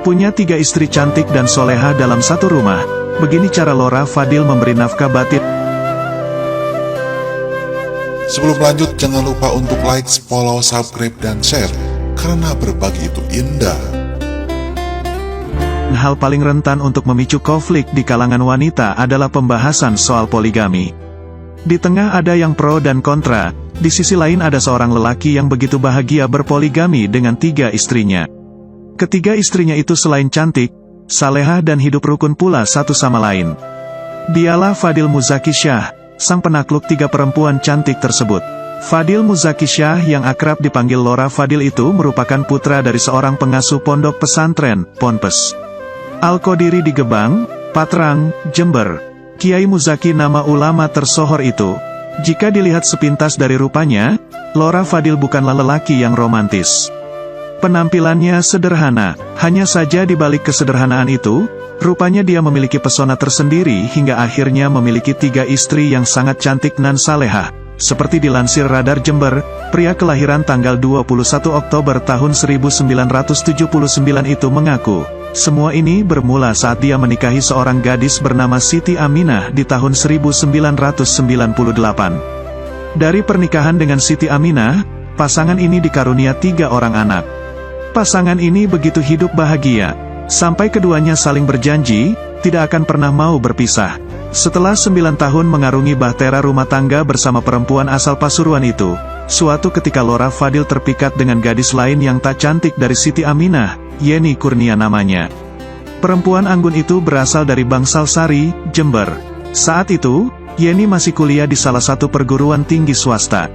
Punya 3 istri cantik dan soleha dalam satu rumah. Begini cara Laura Fadil memberi nafkah batin. Sebelum lanjut, jangan lupa untuk like, follow, subscribe, dan share, karena berbagi itu indah. Hal paling rentan untuk memicu konflik di kalangan wanita adalah pembahasan soal poligami. Di tengah ada yang pro dan kontra, di sisi lain ada seorang lelaki yang begitu bahagia berpoligami dengan 3 istrinya. Ketiga istrinya itu selain cantik, salehah dan hidup rukun pula satu sama lain. Dialah Fadil Muzaki Syah, sang penakluk 3 perempuan cantik tersebut. Fadil Muzaki Syah yang akrab dipanggil Laura Fadil itu merupakan putra dari seorang pengasuh pondok pesantren, Ponpes Al-Qodiri di Gebang, Patrang, Jember. Kiai Muzaki nama ulama tersohor itu. Jika dilihat sepintas dari rupanya, Laura Fadil bukanlah lelaki yang romantis. Penampilannya sederhana, hanya saja di balik kesederhanaan itu, rupanya dia memiliki pesona tersendiri hingga akhirnya memiliki 3 istri yang sangat cantik nan salehah. Seperti dilansir Radar Jember, pria kelahiran tanggal 21 Oktober tahun 1979 itu mengaku, semua ini bermula saat dia menikahi seorang gadis bernama Siti Aminah di tahun 1998. Dari pernikahan dengan Siti Aminah, pasangan ini dikarunia 3 orang anak. Pasangan ini begitu hidup bahagia, sampai keduanya saling berjanji, tidak akan pernah mau berpisah. Setelah 9 tahun mengarungi bahtera rumah tangga bersama perempuan asal Pasuruan itu, suatu ketika Laura Fadil terpikat dengan gadis lain yang tak cantik dari Siti Aminah, Yeni Kurnia namanya. Perempuan anggun itu berasal dari Bangsal Sari, Jember. Saat itu, Yeni masih kuliah di salah satu perguruan tinggi swasta.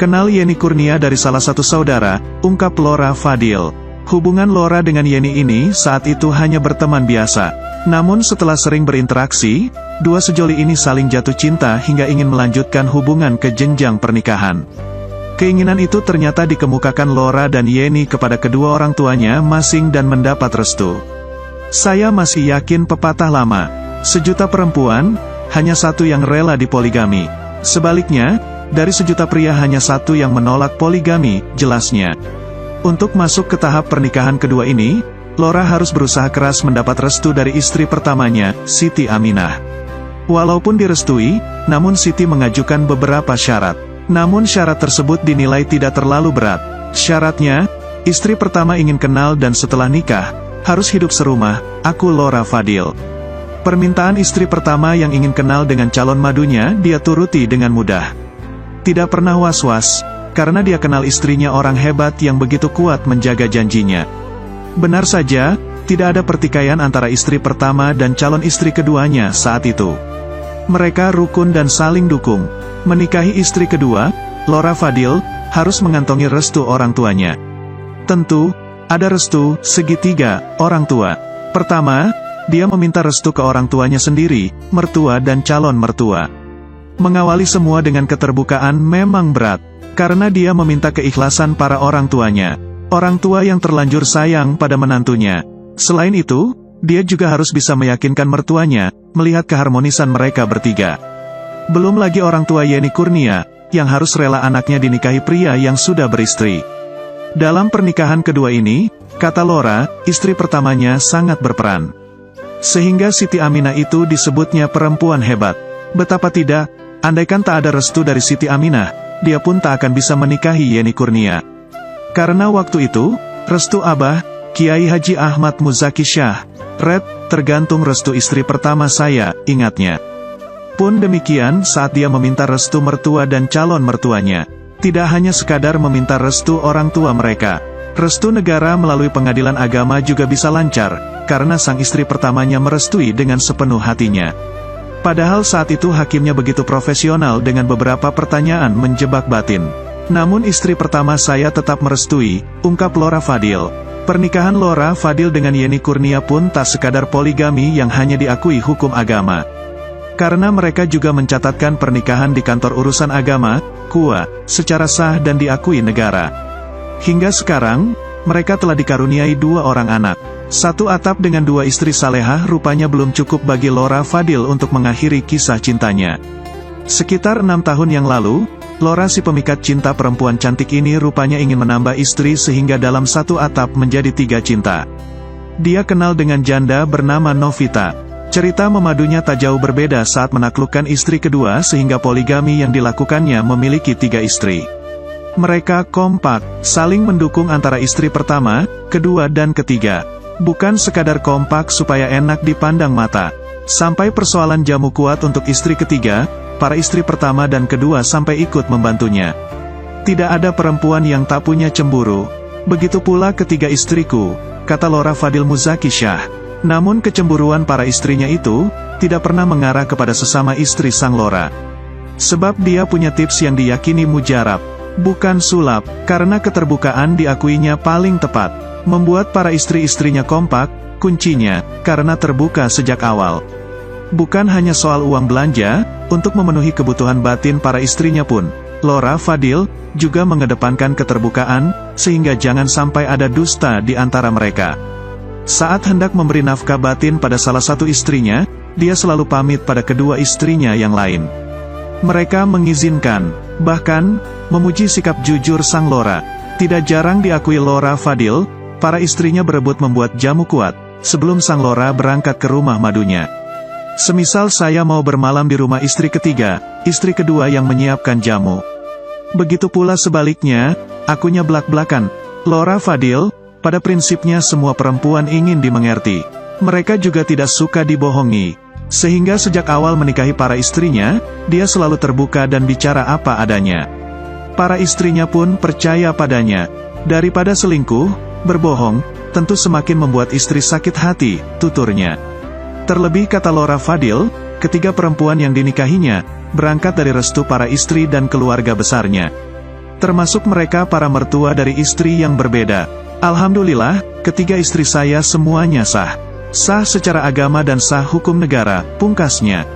Kenal Yeni Kurnia dari salah satu saudara, ungkap Laura Fadil. Hubungan Laura dengan Yeni ini saat itu hanya berteman biasa. Namun setelah sering berinteraksi, 2 sejoli ini saling jatuh cinta hingga ingin melanjutkan hubungan ke jenjang pernikahan. Keinginan itu ternyata dikemukakan Laura dan Yeni kepada kedua orang tuanya masing dan mendapat restu. Saya masih yakin pepatah lama, 1 juta perempuan, hanya 1 yang rela dipoligami. Sebaliknya, dari 1 juta pria hanya 1 yang menolak poligami, jelasnya. Untuk masuk ke tahap pernikahan kedua ini, Laura harus berusaha keras mendapat restu dari istri pertamanya, Siti Aminah. Walaupun direstui, namun Siti mengajukan beberapa syarat. Namun syarat tersebut dinilai tidak terlalu berat. Syaratnya, istri pertama ingin kenal dan setelah nikah, harus hidup serumah, aku Laura Fadil. Permintaan istri pertama yang ingin kenal dengan calon madunya, dia turuti dengan mudah. Tidak pernah was-was, karena dia kenal istrinya orang hebat yang begitu kuat menjaga janjinya. Benar saja, tidak ada pertikaian antara istri pertama dan calon istri keduanya saat itu. Mereka rukun dan saling dukung. Menikahi istri kedua, Laura Fadil harus mengantongi restu orang tuanya. Tentu, ada restu segitiga orang tua. Pertama, dia meminta restu ke orang tuanya sendiri, mertua dan calon mertua. Mengawali semua dengan keterbukaan memang berat, karena dia meminta keikhlasan para orang tuanya. Orang tua yang terlanjur sayang pada menantunya. Selain itu, dia juga harus bisa meyakinkan mertuanya, melihat keharmonisan mereka bertiga. Belum lagi orang tua Yeni Kurnia, yang harus rela anaknya dinikahi pria yang sudah beristri. Dalam pernikahan kedua ini, kata Laura, istri pertamanya sangat berperan. Sehingga Siti Aminah itu disebutnya perempuan hebat. Betapa tidak, andaikan tak ada restu dari Siti Aminah, dia pun tak akan bisa menikahi Yeni Kurnia. Karena waktu itu, restu Abah, Kiai Haji Ahmad Muzaki Syah, tergantung restu istri pertama saya, ingatnya. Pun demikian saat dia meminta restu mertua dan calon mertuanya. Tidak hanya sekadar meminta restu orang tua mereka. Restu negara melalui pengadilan agama juga bisa lancar, karena sang istri pertamanya merestui dengan sepenuh hatinya. Padahal saat itu hakimnya begitu profesional dengan beberapa pertanyaan menjebak batin. Namun istri pertama saya tetap merestui, ungkap Laura Fadil. Pernikahan Laura Fadil dengan Yeni Kurnia pun tak sekadar poligami yang hanya diakui hukum agama. Karena mereka juga mencatatkan pernikahan di kantor urusan agama, KUA, secara sah dan diakui negara. Hingga sekarang, mereka telah dikaruniai 2 orang anak. 1 atap dengan 2 istri salehah rupanya belum cukup bagi Laura Fadil untuk mengakhiri kisah cintanya. Sekitar 6 tahun yang lalu, Laura si pemikat cinta perempuan cantik ini rupanya ingin menambah istri sehingga dalam 1 atap menjadi 3 cinta. Dia kenal dengan janda bernama Novita. Cerita memadunya tak jauh berbeda saat menaklukkan istri kedua sehingga poligami yang dilakukannya memiliki 3 istri. Mereka kompak, saling mendukung antara istri pertama, kedua dan ketiga. Bukan sekadar kompak supaya enak dipandang mata. Sampai persoalan jamu kuat untuk istri ketiga, para istri pertama dan kedua sampai ikut membantunya. Tidak ada perempuan yang tak punya cemburu. Begitu pula ketiga istriku, kata Laura Fadil Muzaki Shah. Namun kecemburuan para istrinya itu, tidak pernah mengarah kepada sesama istri sang Laura. Sebab dia punya tips yang diyakini mujarab, bukan sulap, karena keterbukaan diakuinya paling tepat. Membuat para istri-istrinya kompak, kuncinya, karena terbuka sejak awal. Bukan hanya soal uang belanja, untuk memenuhi kebutuhan batin para istrinya pun, Laura Fadil juga mengedepankan keterbukaan, sehingga jangan sampai ada dusta di antara mereka. Saat hendak memberi nafkah batin pada salah satu istrinya, dia selalu pamit pada kedua istrinya yang lain. Mereka mengizinkan, bahkan, memuji sikap jujur sang Laura. Tidak jarang diakui Laura Fadil, para istrinya berebut membuat jamu kuat, sebelum sang Laura berangkat ke rumah madunya. Semisal saya mau bermalam di rumah istri ketiga, istri kedua yang menyiapkan jamu. Begitu pula sebaliknya, akunya belak-belakan. Laura Fadil, pada prinsipnya semua perempuan ingin dimengerti. Mereka juga tidak suka dibohongi. Sehingga sejak awal menikahi para istrinya, dia selalu terbuka dan bicara apa adanya. Para istrinya pun percaya padanya. Daripada selingkuh, berbohong, tentu semakin membuat istri sakit hati, tuturnya. Terlebih kata Laura Fadil, ketiga perempuan yang dinikahinya, berangkat dari restu para istri dan keluarga besarnya. Termasuk mereka para mertua dari istri yang berbeda. Alhamdulillah, ketiga istri saya semuanya sah. Sah secara agama dan sah hukum negara, pungkasnya.